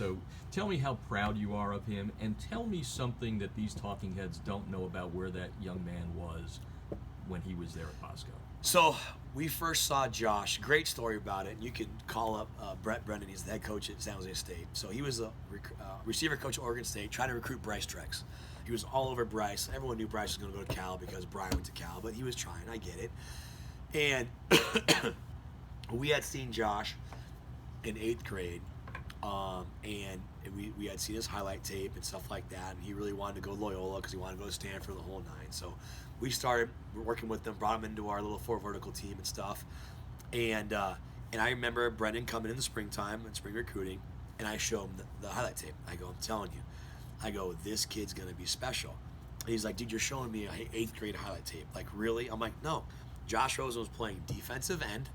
So tell me how proud you are of him, and tell me something that these talking heads don't know about where that young man was when he was there at Bosco. So we first saw Josh. Great story about it. You can call up Brett Brennan. He's the head coach at San Jose State. So he was a receiver coach at Oregon State, trying to recruit Bryce Drex. He was all over Bryce. Everyone knew Bryce was going to go to Cal because Brian went to Cal, but he was trying. I get it. And we had seen Josh in 8th grade, and we had seen his highlight tape and stuff like that, and he really wanted to go to Loyola because he wanted to go to Stanford, the whole nine. So we started working with them, brought him into our little 4 vertical team and stuff. And I remember Brendan coming in the springtime and spring recruiting, and I show him the highlight tape. I go, I'm telling you. I go, this kid's going to be special. And he's like, dude, you're showing me an 8th grade highlight tape. Like, really? I'm like, no. Josh Rosen was playing defensive end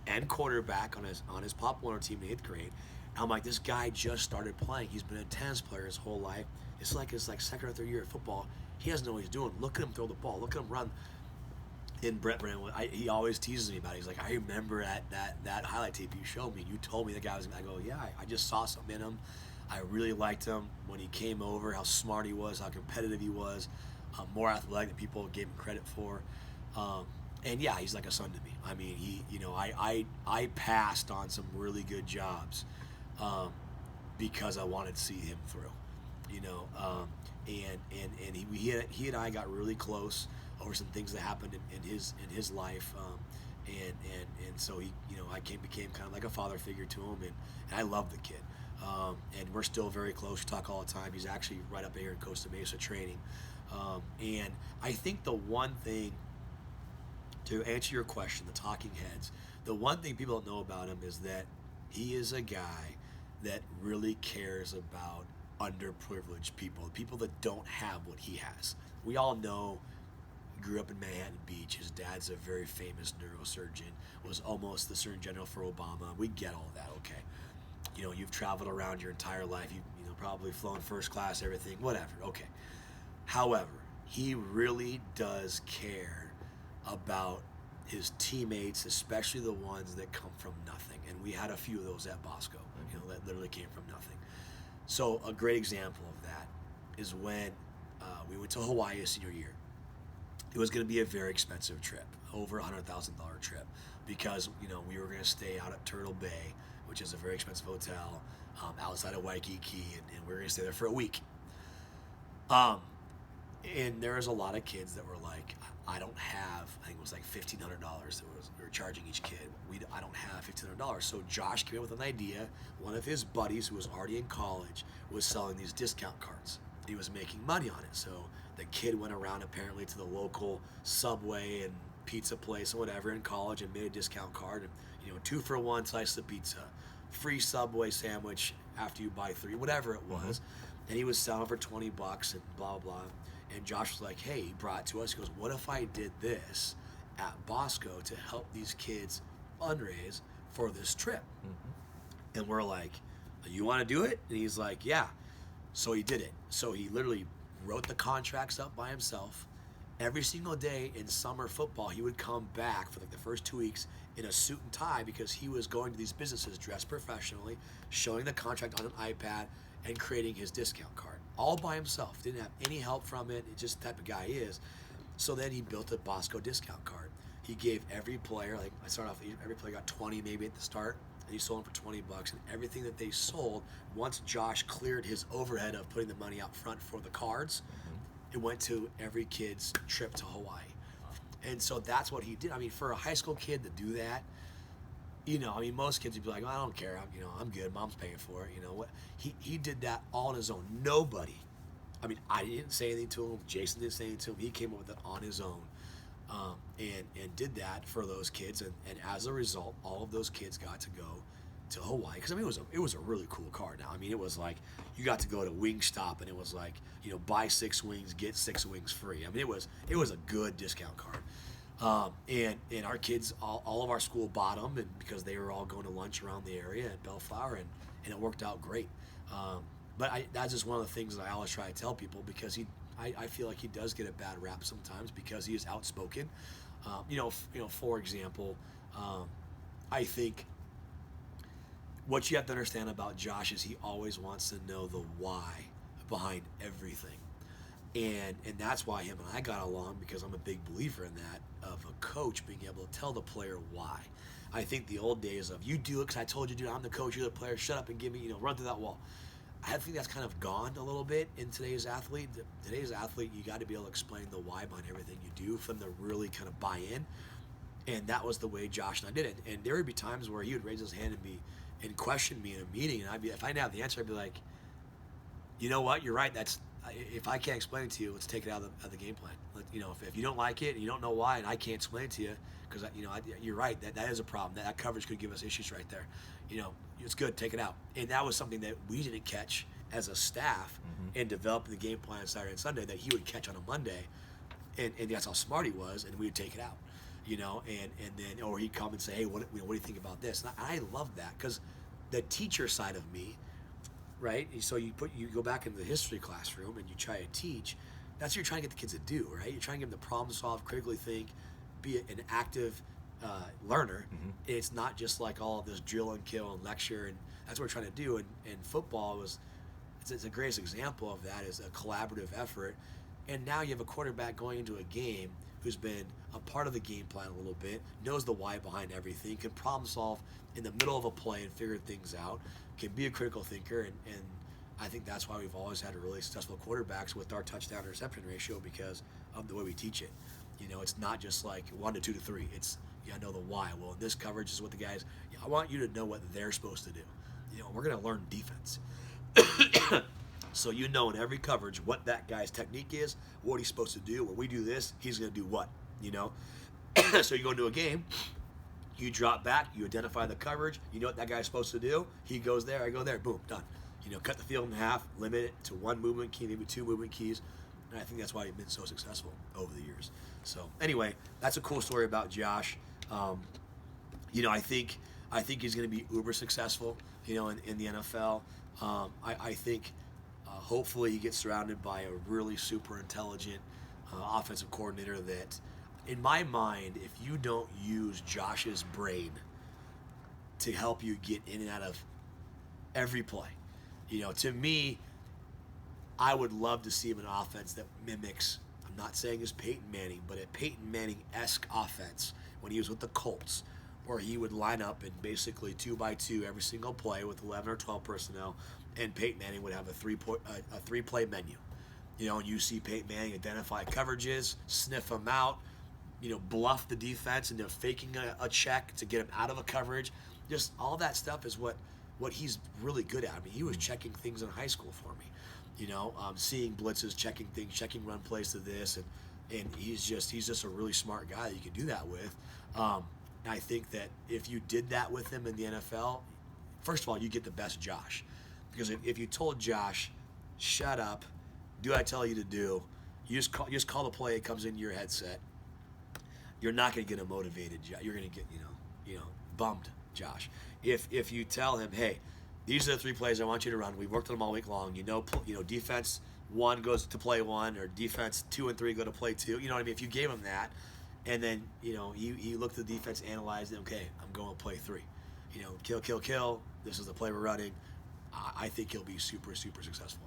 and quarterback on his Pop Warner team in 8th grade. And I'm like, this guy just started playing. He's been a tennis player his whole life. It's like his second or third year of football. He doesn't know what he's doing. Look at him throw the ball. Look at him run. And Brett Brennan, he always teases me about it. He's like, I remember that highlight tape you showed me. You told me the guy was. I go, yeah, I just saw something in him. I really liked him when he came over. How smart he was, how competitive he was, more athletic than people gave him credit for. And yeah, he's like a son to me. I mean, I passed on some really good jobs because I wanted to see him through. And he and I got really close over some things that happened in his life, and so he, I became kind of like a father figure to him, and I love the kid, and we're still very close. We talk all the time. He's actually right up here in Costa Mesa training, and I think the one thing, to answer your question, the talking heads, the one thing people don't know about him is that he is a guy that really cares about underprivileged people that don't have what he has. We all know he grew up in Manhattan Beach. His dad's a very famous neurosurgeon, was almost the Surgeon General for Obama. We get all that, okay. You've traveled around your entire life. You've probably flown first class, everything, whatever, okay. However, he really does care about his teammates, especially the ones that come from nothing. And we had a few of those at Bosco, that literally came from nothing. So a great example of that is when we went to Hawaii senior year. It was going to be a very expensive trip, over $100,000 trip, because we were going to stay out at Turtle Bay, which is a very expensive hotel outside of Waikiki, and we were going to stay there for a week. And there was a lot of kids that were like, I don't have, I think it was like $1,500 that we were charging each kid. I don't have $1,500. So Josh came up with an idea. One of his buddies who was already in college was selling these discount cards. He was making money on it. So the kid went around apparently to the local Subway and pizza place or whatever in college and made a discount card. And, 2 for 1 slice of pizza, free Subway sandwich after you buy 3, whatever it was. Mm-hmm. And he was selling for $20 and blah, blah, blah. And Josh was like, hey, he brought it to us. He goes, what if I did this at Bosco to help these kids fundraise for this trip? Mm-hmm. And we're like, you want to do it? And he's like, yeah. So he did it. So he literally wrote the contracts up by himself. Every single day in summer football, he would come back for like the first 2 weeks in a suit and tie because he was going to these businesses dressed professionally, showing the contract on an iPad, and creating his discount card. All by himself. Didn't have any help from it. It's just the type of guy he is. So then he built a Bosco discount card. He gave every player, like I started off, every player got 20 maybe at the start, and he sold them for $20. And everything that they sold, once Josh cleared his overhead of putting the money out front for the cards, it went to every kid's trip to Hawaii. And so that's what he did. I mean, for a high school kid to do that, most kids would be like, I don't care. I'm good. Mom's paying for it. What? He did that all on his own. Nobody. I didn't say anything to him. Jason didn't say anything to him. He came up with it on his own, and did that for those kids. And as a result, all of those kids got to go to Hawaii. Because it was a really cool card. Now, it was like you got to go to Wingstop, and it was like buy 6 wings, get 6 wings free. It was a good discount card. And our kids, all of our school bought them, and because they were all going to lunch around the area at Bellflower, and it worked out great. But that's just one of the things that I always try to tell people, because I feel like he does get a bad rap sometimes because he is outspoken. For example, I think what you have to understand about Josh is he always wants to know the why behind everything. And that's why him and I got along, because I'm a big believer in that, of a coach being able to tell the player why. I think the old days of, you do it because I told you to do it, I'm the coach, you're the player, shut up and give me, run through that wall. I think that's kind of gone a little bit in today's athlete. Today's athlete, you got to be able to explain the why behind everything you do for them to really kind of buy in. And that was the way Josh and I did it. And there would be times where he would raise his hand and question me in a meeting, and if I didn't have the answer, I'd be like, you know what, you're right. If I can't explain it to you, let's take it out of the game plan. If you don't like it and you don't know why, and I can't explain it to you, because you're right, that is a problem. That coverage could give us issues right there. It's good, take it out. And that was something that we didn't catch as a staff in developing the game plan Saturday and Sunday, that he would catch on a Monday, and that's how smart he was, and we would take it out. And then, or he'd come and say, hey, what do you think about this? And I love that, because the teacher side of me, right? So you go back into the history classroom and you try to teach. That's what you're trying to get the kids to do, right? You're trying to get them to problem solve, critically think, be an active learner. It's not just like all of this drill and kill and lecture, and that's what we're trying to do. And football it's a greatest example of that, is a collaborative effort. And now you have a quarterback going into a game who's been a part of the game plan a little bit, knows the why behind everything, can problem solve in the middle of a play and figure things out, can be a critical thinker, and I think that's why we've always had really successful quarterbacks with our touchdown interception ratio, because of the way we teach it. It's not just like 1 to 2 to 3. It's, you gotta know the why. Well, in this coverage is what the guys, I want you to know what they're supposed to do. We're gonna learn defense. So in every coverage what that guy's technique is, what he's supposed to do. When we do this, he's going to do what, So you go into a game, you drop back, you identify the coverage, you know what that guy's supposed to do. He goes there, I go there, boom, done. Cut the field in half, limit it to 1 movement key, maybe 2 movement keys. And I think that's why he's been so successful over the years. So anyway, that's a cool story about Josh. I think he's going to be uber successful, in the NFL. I think hopefully he gets surrounded by a really super intelligent offensive coordinator that, in my mind, if you don't use Josh's brain to help you get in and out of every play, to me, I would love to see him in an offense that mimics, I'm not saying it's Peyton Manning, but a Peyton Manning-esque offense when he was with the Colts, where he would line up in basically 2x2 every single play with 11 or 12 personnel, and Peyton Manning would have a three-play menu. And you see Peyton Manning identify coverages, sniff them out, bluff the defense into faking a check to get him out of a coverage. Just all that stuff is what he's really good at. I mean, he was checking things in high school for me. Seeing blitzes, checking things, checking run plays to this, and he's just a really smart guy that you can do that with. I think that if you did that with him in the NFL, first of all, you get the best Josh. Because if you told Josh, shut up, do what I tell you to do, you just call the play, it comes into your headset, you're not going to get a motivated Josh. You're going to get, bummed Josh. If you tell him, hey, these are the 3 plays I want you to run, we've worked on them all week long, defense 1 goes to play 1, or defense 2 and 3 go to play 2, if you gave him that, and then, he looked at the defense, analyzed it, okay, I'm going to play 3. Kill, this is the play we're running. I think he'll be super, super successful.